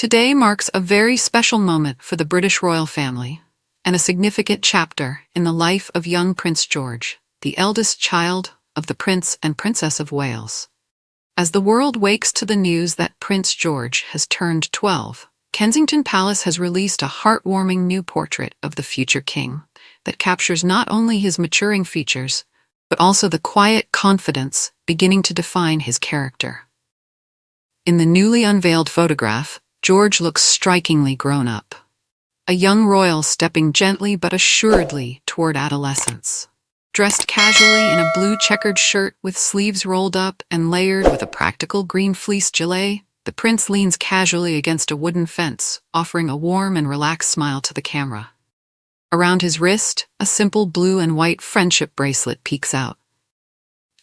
Today marks a very special moment for the British royal family, and a significant chapter in the life of young Prince George, the eldest child of the Prince and Princess of Wales. As the world wakes to the news that Prince George has turned 12, Kensington Palace has released a heartwarming new portrait of the future king that captures not only his maturing features, but also the quiet confidence beginning to define his character. In the newly unveiled photograph, George looks strikingly grown up. A young royal stepping gently but assuredly toward adolescence. Dressed casually in a blue checkered shirt with sleeves rolled up and layered with a practical green fleece gilet, the prince leans casually against a wooden fence, offering a warm and relaxed smile to the camera. Around his wrist, a simple blue and white friendship bracelet peeks out.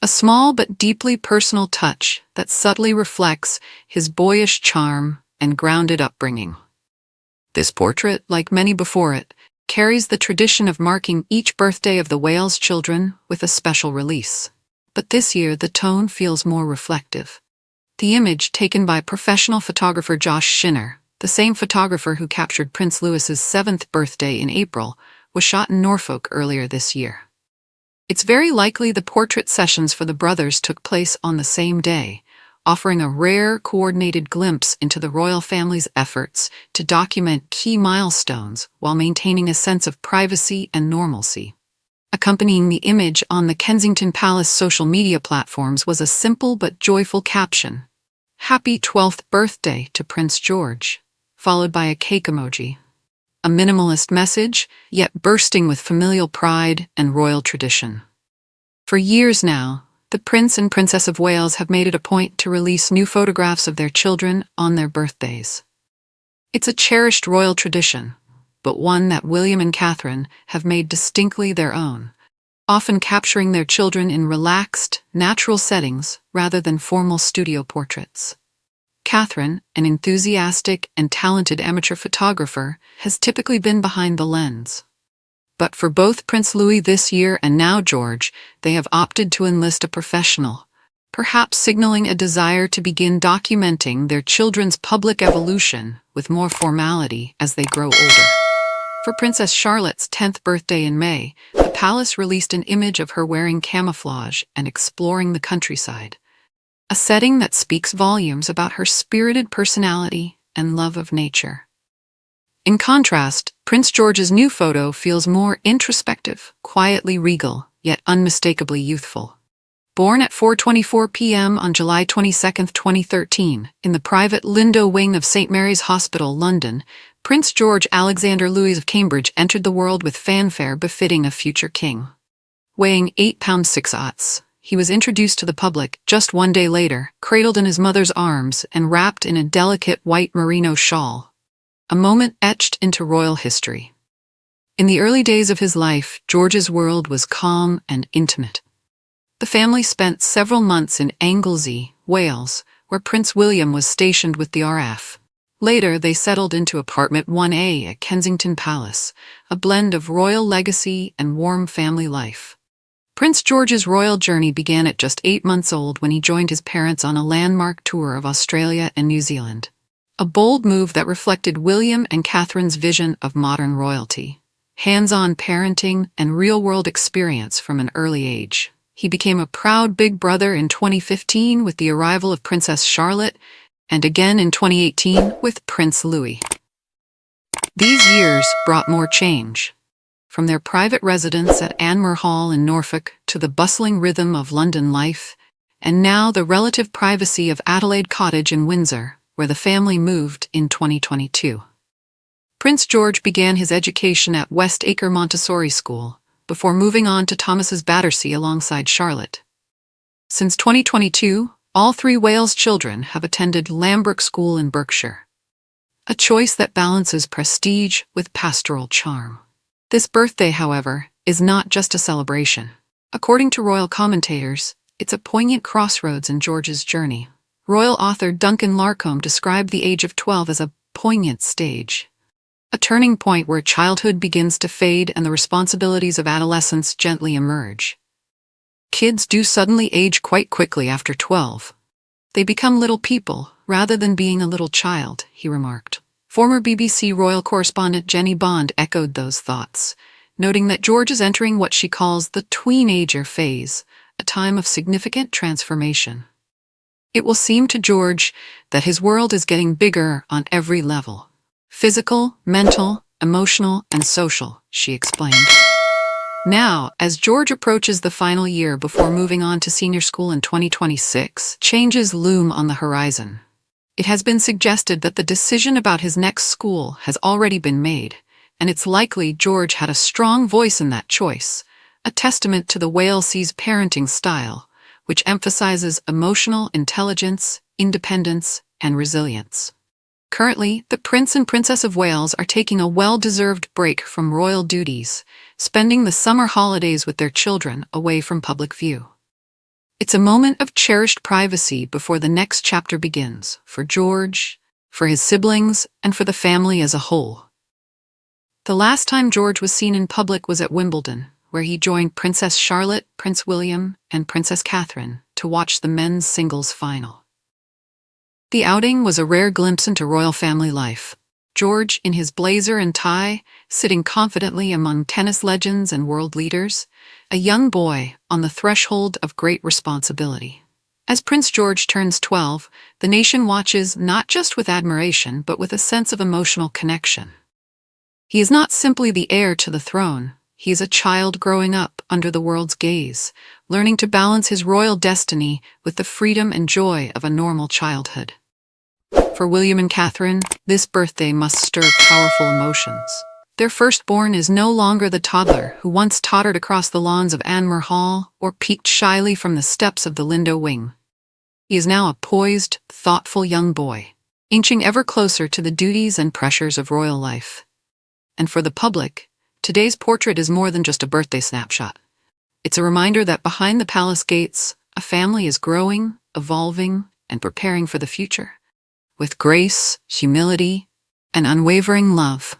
A small but deeply personal touch that subtly reflects his boyish charm and grounded upbringing. This portrait, like many before it, carries the tradition of marking each birthday of the Wales children with a special release. But this year the tone feels more reflective. The image, taken by professional photographer Josh Schinner, the same photographer who captured Prince Louis's 7th birthday in April, was shot in Norfolk earlier this year. It's very likely the portrait sessions for the brothers took place on the same day, offering a rare, coordinated glimpse into the royal family's efforts to document key milestones while maintaining a sense of privacy and normalcy. Accompanying the image on the Kensington Palace social media platforms was a simple but joyful caption: "Happy 12th birthday to Prince George," followed by a cake emoji. A minimalist message, yet bursting with familial pride and royal tradition. For years now, the Prince and Princess of Wales have made it a point to release new photographs of their children on their birthdays. It's a cherished royal tradition, but one that William and Catherine have made distinctly their own, often capturing their children in relaxed, natural settings rather than formal studio portraits. Catherine, an enthusiastic and talented amateur photographer, has typically been behind the lens. But for both Prince Louis this year and now George, they have opted to enlist a professional, perhaps signaling a desire to begin documenting their children's public evolution with more formality as they grow older. For Princess Charlotte's 10th birthday in May, the palace released an image of her wearing camouflage and exploring the countryside, a setting that speaks volumes about her spirited personality and love of nature. In contrast, Prince George's new photo feels more introspective, quietly regal, yet unmistakably youthful. Born at 4:24 p.m. on July 22, 2013, in the private Lindo wing of St. Mary's Hospital, London, Prince George Alexander Louis of Cambridge entered the world with fanfare befitting a future king. Weighing 8 pounds 6 ounces, he was introduced to the public just one day later, cradled in his mother's arms and wrapped in a delicate white merino shawl. A moment etched into royal history. In the early days of his life, George's world was calm and intimate. The family spent several months in Anglesey, Wales, where Prince William was stationed with the RAF. Later, they settled into apartment 1A at Kensington Palace, a blend of royal legacy and warm family life. Prince George's royal journey began at just 8 months old when he joined his parents on a landmark tour of Australia and New Zealand. A bold move that reflected William and Catherine's vision of modern royalty. Hands-on parenting and real-world experience from an early age. He became a proud big brother in 2015 with the arrival of Princess Charlotte, and again in 2018 with Prince Louis. These years brought more change. From their private residence at Anmer Hall in Norfolk to the bustling rhythm of London life, and now the relative privacy of Adelaide Cottage in Windsor, where the family moved in 2022. Prince George began his education at Westacre Montessori School, before moving on to Thomas's Battersea alongside Charlotte. Since 2022, all 3 Wales children have attended Lambrook School in Berkshire. A choice that balances prestige with pastoral charm. This birthday, however, is not just a celebration. According to royal commentators, it's a poignant crossroads in George's journey. Royal author Duncan Larcombe described the age of 12 as a poignant stage. A turning point where childhood begins to fade and the responsibilities of adolescence gently emerge. Kids do suddenly age quite quickly after 12. They become little people rather than being a little child, he remarked. Former BBC royal correspondent Jenny Bond echoed those thoughts, noting that George is entering what she calls the tweenager phase, a time of significant transformation. It will seem to George that his world is getting bigger on every level. Physical, mental, emotional, and social, she explained. Now, as George approaches the final year before moving on to senior school in 2026, changes loom on the horizon. It has been suggested that the decision about his next school has already been made, and it's likely George had a strong voice in that choice, a testament to the Walesese parenting style, which emphasizes emotional intelligence, independence, and resilience. Currently, the Prince and Princess of Wales are taking a well-deserved break from royal duties, spending the summer holidays with their children away from public view. It's a moment of cherished privacy before the next chapter begins, for George, for his siblings, and for the family as a whole. The last time George was seen in public was at Wimbledon, where he joined Princess Charlotte, Prince William, and Princess Catherine to watch the men's singles final. The outing was a rare glimpse into royal family life. George, in his blazer and tie, sitting confidently among tennis legends and world leaders, a young boy on the threshold of great responsibility. As Prince George turns 12, the nation watches not just with admiration, but with a sense of emotional connection. He is not simply the heir to the throne. He is a child growing up under the world's gaze, learning to balance his royal destiny with the freedom and joy of a normal childhood. For William and Catherine, this birthday must stir powerful emotions. Their firstborn is no longer the toddler who once tottered across the lawns of Anmer Hall or peeked shyly from the steps of the Lindo Wing. He is now a poised, thoughtful young boy, inching ever closer to the duties and pressures of royal life. And for the public, today's portrait is more than just a birthday snapshot. It's a reminder that behind the palace gates, a family is growing, evolving, and preparing for the future, with grace, humility, and unwavering love.